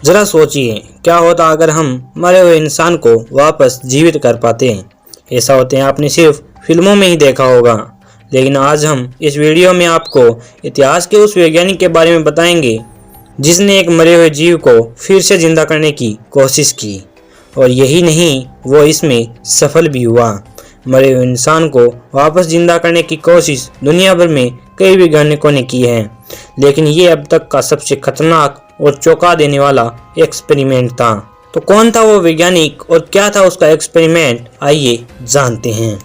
जरा सोचिए, क्या होता अगर हम मरे हुए इंसान को वापस जीवित कर पाते। ऐसा होते हैं आपने सिर्फ फिल्मों में ही देखा होगा, लेकिन आज हम इस वीडियो में आपको इतिहास के उस वैज्ञानिक के बारे में बताएंगे जिसने एक मरे हुए जीव को फिर से जिंदा करने की कोशिश की। और यही नहीं, वो इसमें सफल भी हुआ। मरे हुए इंसान को वापस जिंदा करने की कोशिश दुनिया भर में कई वैज्ञानिकों ने की है, लेकिन ये अब तक का सबसे खतरनाक और चौंका देने वाला एक्सपेरिमेंट था। तो कौन था वो वैज्ञानिक और क्या था उसका एक्सपेरिमेंट, आइए जानते हैं।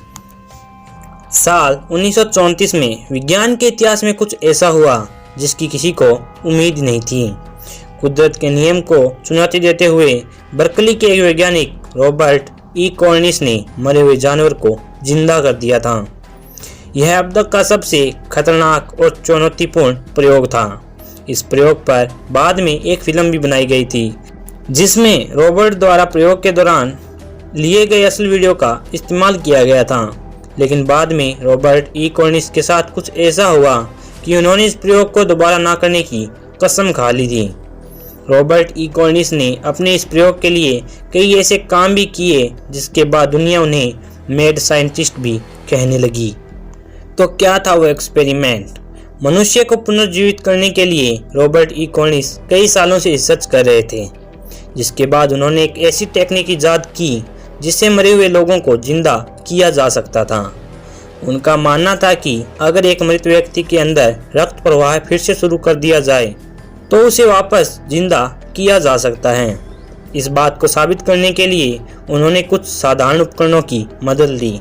साल 1934 में विज्ञान के इतिहास में कुछ ऐसा हुआ जिसकी किसी को उम्मीद नहीं थी। कुदरत के नियम को चुनौती देते हुए बर्कली के एक वैज्ञानिक रॉबर्ट ई कॉर्निस ने मरे हुए जानवर को जिंदा कर दिया था। यह अब तक का सबसे खतरनाक और चुनौतीपूर्ण प्रयोग था। इस प्रयोग पर बाद में एक फिल्म भी बनाई गई थी जिसमें रॉबर्ट द्वारा प्रयोग के दौरान लिए गए असल वीडियो का इस्तेमाल किया गया था। लेकिन बाद में रॉबर्ट ई कॉर्निस के साथ कुछ ऐसा हुआ कि उन्होंने इस प्रयोग को दोबारा ना करने की कसम खा ली थी। रॉबर्ट ई कॉर्निस ने अपने इस प्रयोग के लिए कई ऐसे काम भी किए जिसके बाद दुनिया उन्हें मैड साइंटिस्ट भी कहने लगी। तो क्या था वो एक्सपेरिमेंट? मनुष्य को पुनर्जीवित करने के लिए रॉबर्ट ई कॉर्निस कई सालों से रिसर्च कर रहे थे, जिसके बाद उन्होंने एक ऐसी टेक्निक ईजाद की जिससे मरे हुए लोगों को जिंदा किया जा सकता था। उनका मानना था कि अगर एक मृत व्यक्ति के अंदर रक्त प्रवाह फिर से शुरू कर दिया जाए तो उसे वापस जिंदा किया जा सकता है। इस बात को साबित करने के लिए उन्होंने कुछ साधारण उपकरणों की मदद ली।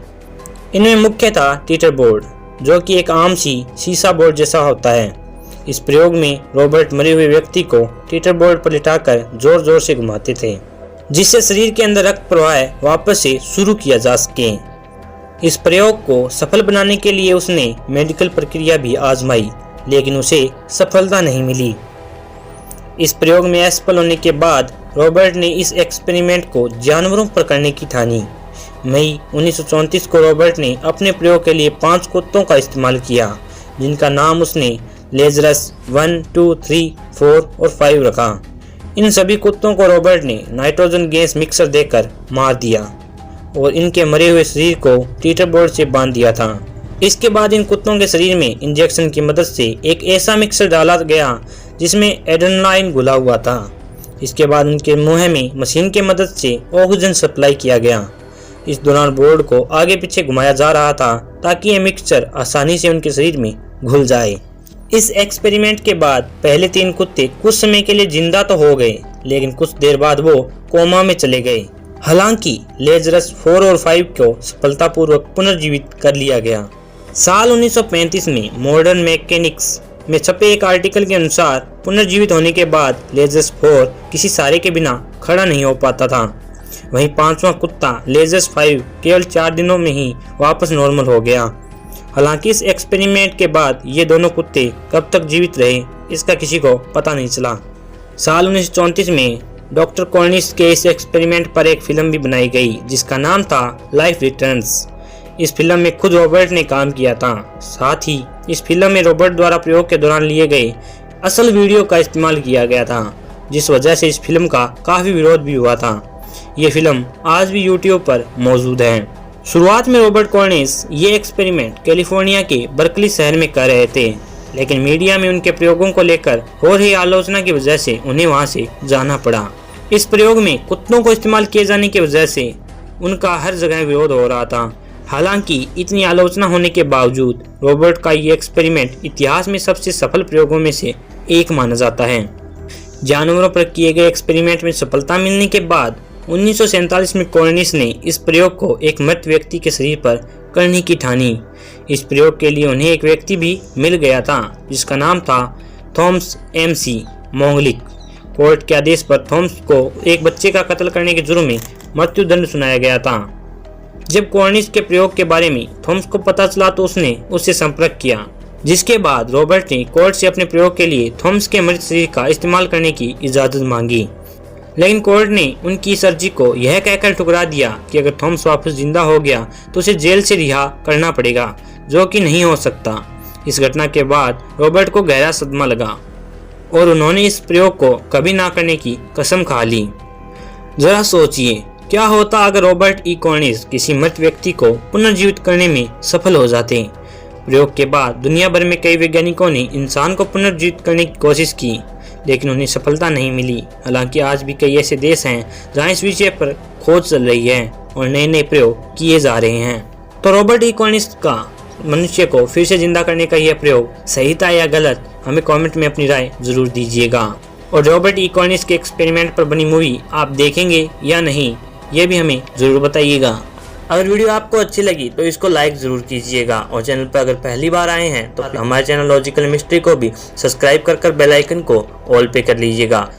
इनमें मुख्य था टीटर बोर्ड, जो कि एक आम सी शीशा बोर्ड जैसा होता है। इस प्रयोग में रॉबर्ट मरे हुए व्यक्ति को टीटर बोर्ड पर लिटाकर जोर जोर से घुमाते थे, जिससे शरीर के अंदर रक्त प्रवाह वापस से शुरू किया जा सके। इस प्रयोग को सफल बनाने के लिए उसने मेडिकल प्रक्रिया भी आजमाई, लेकिन उसे सफलता नहीं मिली। इस प्रयोग में असफल होने के बाद रॉबर्ट ने इस एक्सपेरिमेंट को जानवरों पर करने की ठानी। मई 1934 को रॉबर्ट ने अपने प्रयोग के लिए 5 कुत्तों का इस्तेमाल किया, जिनका नाम उसने लेजरस 1, 2, 3, 4 और 5 रखा। इन सभी कुत्तों को रॉबर्ट ने नाइट्रोजन गैस मिक्सर देकर मार दिया और इनके मरे हुए शरीर को टीटर बोर्ड से बांध दिया था। इसके बाद इन कुत्तों के शरीर में इंजेक्शन की मदद से एक ऐसा मिक्सर डाला गया जिसमें एड्रेनालाइन घुला हुआ था। इसके बाद उनके मुंह में मशीन की मदद से ऑक्सीजन सप्लाई किया गया। इस दौरान बोर्ड को आगे पीछे घुमाया जा रहा था ताकि यह मिक्सचर आसानी से उनके शरीर में घुल जाए। इस एक्सपेरिमेंट के बाद पहले 3 कुत्ते कुछ समय के लिए जिंदा तो हो गए, लेकिन कुछ देर बाद वो कोमा में चले गए। हालांकि लेजरस 4 और 5 को सफलतापूर्वक पुनर्जीवित कर लिया गया। साल 1935 में मॉडर्न मैकेनिक्स में छपे एक आर्टिकल के अनुसार पुनर्जीवित होने के बाद लेजरस 4 किसी सहारे के बिना खड़ा नहीं हो पाता था। वहीं 5वां कुत्ता लेजरस 5 केवल 4 दिनों में ही वापस नॉर्मल हो गया। हालांकि इस एक्सपेरिमेंट के बाद ये दोनों कुत्ते कब तक जीवित रहे इसका किसी को पता नहीं चला। साल 1934 में डॉक्टर कॉर्निस के इस एक्सपेरिमेंट पर एक फिल्म भी बनाई गई जिसका नाम था लाइफ रिटर्न्स। इस फिल्म में खुद रॉबर्ट ने काम किया था। साथ ही इस फिल्म में रॉबर्ट द्वारा प्रयोग के दौरान लिए गए असल वीडियो का इस्तेमाल किया गया था, जिस वजह से इस फिल्म का काफ़ी विरोध भी हुआ था। ये फिल्म आज भी यूट्यूब पर मौजूद है। शुरुआत में रॉबर्ट कॉर्निस ये एक्सपेरिमेंट कैलिफोर्निया के बर्कली शहर में कर रहे थे, लेकिन मीडिया में उनके प्रयोगों को लेकर हो रही आलोचना की वजह से उन्हें वहां से जाना पड़ा। इस प्रयोग में कुत्तों को इस्तेमाल किए जाने की वजह से उनका हर जगह विरोध हो रहा था। हालांकि इतनी आलोचना होने के बावजूद रॉबर्ट का ये एक्सपेरिमेंट इतिहास में सबसे सफल प्रयोगों में से एक माना जाता है। जानवरों पर किए गए एक्सपेरिमेंट में सफलता मिलने के बाद 1947 में कॉर्निस ने इस प्रयोग को एक मृत व्यक्ति के शरीर पर करने की ठानी। इस प्रयोग के लिए उन्हें एक व्यक्ति भी मिल गया था जिसका नाम था थॉमस MC मोंगलिक। कोर्ट के आदेश पर थॉमस को एक बच्चे का कत्ल करने के जुर्म में मृत्युदंड सुनाया गया था। जब कॉर्निस के प्रयोग के बारे में थॉमस को पता चला तो उसने उससे संपर्क किया, जिसके बाद रॉबर्ट ने कोर्ट से अपने प्रयोग के लिए थॉमस के मृत शरीर का इस्तेमाल करने की इजाज़त मांगी। लेकिन कोर्ट ने उनकी इस अर्जी को यह कहकर ठुकरा दिया कि अगर थॉमस वापस जिंदा हो गया तो उसे जेल से रिहा करना पड़ेगा, जो कि नहीं हो सकता। इस घटना के बाद रॉबर्ट को गहरा सदमा लगा और उन्होंने इस प्रयोग को कभी ना करने की कसम खा ली। जरा सोचिए, क्या होता अगर रॉबर्ट ई कॉर्निस किसी मृत व्यक्ति को पुनर्जीवित करने में सफल हो जाते। प्रयोग के बाद दुनिया भर में कई वैज्ञानिकों ने इंसान को पुनर्जीवित करने की कोशिश की, लेकिन उन्हें सफलता नहीं मिली। हालांकि आज भी कई ऐसे देश हैं जहां इस विषय पर खोज चल रही है और नए नए प्रयोग किए जा रहे हैं। तो रॉबर्ट ई कॉर्निस का मनुष्य को फिर से जिंदा करने का यह प्रयोग सही था या गलत, हमें कमेंट में अपनी राय जरूर दीजिएगा। और रॉबर्ट ई कॉर्निस के एक्सपेरिमेंट पर बनी मूवी आप देखेंगे या नहीं, यह भी हमें ज़रूर बताइएगा। अगर वीडियो आपको अच्छी लगी तो इसको लाइक ज़रूर कीजिएगा और चैनल पर अगर पहली बार आए हैं तो हमारे चैनल लॉजिकल मिस्ट्री को भी सब्सक्राइब कर बेल आइकन को ऑल पे कर लीजिएगा,